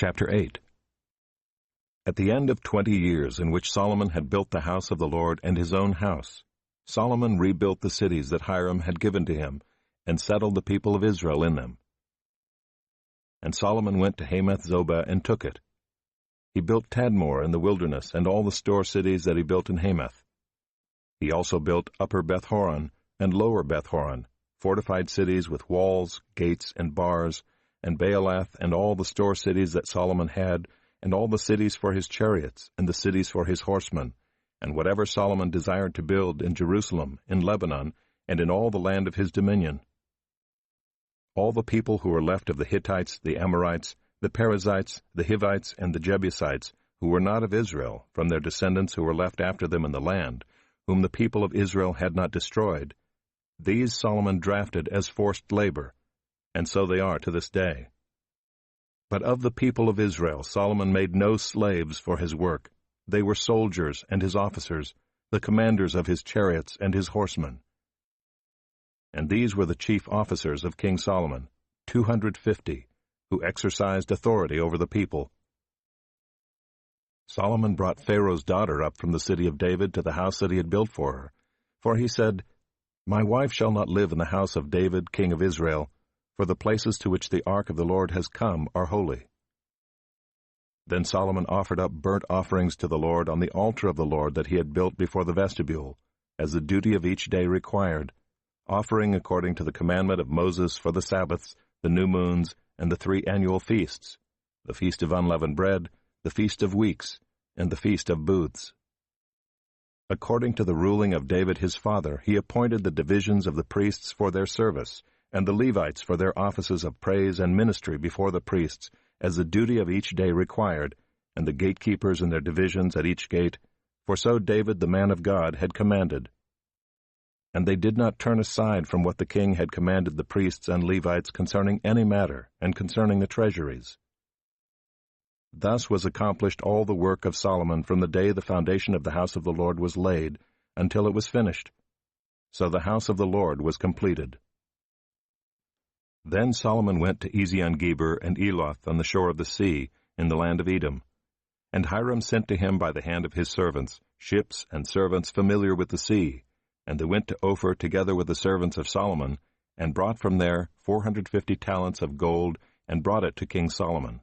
Chapter 8. At the end of 20 years in which Solomon had built the house of the Lord and his own house, Solomon rebuilt the cities that Hiram had given to him, and settled the people of Israel in them. And Solomon went to Hamath-zobah and took it. He built Tadmor in the wilderness, and all the store cities that he built in Hamath. He also built Upper Beth-horon and Lower Beth-horon, fortified cities with walls, gates, and bars, and Baalath, and all the store cities that Solomon had, and all the cities for his chariots, and the cities for his horsemen, and whatever Solomon desired to build in Jerusalem, in Lebanon, and in all the land of his dominion. All the people who were left of the Hittites, the Amorites, the Perizzites, the Hivites, and the Jebusites, who were not of Israel, from their descendants who were left after them in the land, whom the people of Israel had not destroyed, these Solomon drafted as forced labor, and so they are to this day. But of the people of Israel Solomon made no slaves for his work. They were soldiers and his officers, the commanders of his chariots and his horsemen. And these were the chief officers of King Solomon, 250, who exercised authority over the people. Solomon brought Pharaoh's daughter up from the city of David to the house that he had built for her. For he said, "My wife shall not live in the house of David, king of Israel, for the places to which the ark of the Lord has come are holy." Then Solomon offered up burnt offerings to the Lord on the altar of the Lord that he had built before the vestibule, as the duty of each day required, offering according to the commandment of Moses for the Sabbaths, the new moons, and the 3 annual feasts, the feast of unleavened bread, the feast of weeks, and the feast of booths. According to the ruling of David his father, he appointed the divisions of the priests for their service, and the Levites for their offices of praise and ministry before the priests, as the duty of each day required, and the gatekeepers in their divisions at each gate, for so David the man of God had commanded. And they did not turn aside from what the king had commanded the priests and Levites concerning any matter, and concerning the treasuries. Thus was accomplished all the work of Solomon from the day the foundation of the house of the Lord was laid, until it was finished. So the house of the Lord was completed. Then Solomon went to Ezion-Geber and Eloth on the shore of the sea, in the land of Edom. And Hiram sent to him by the hand of his servants, ships and servants familiar with the sea, and they went to Ophir together with the servants of Solomon, and brought from there 450 talents of gold, and brought it to King Solomon.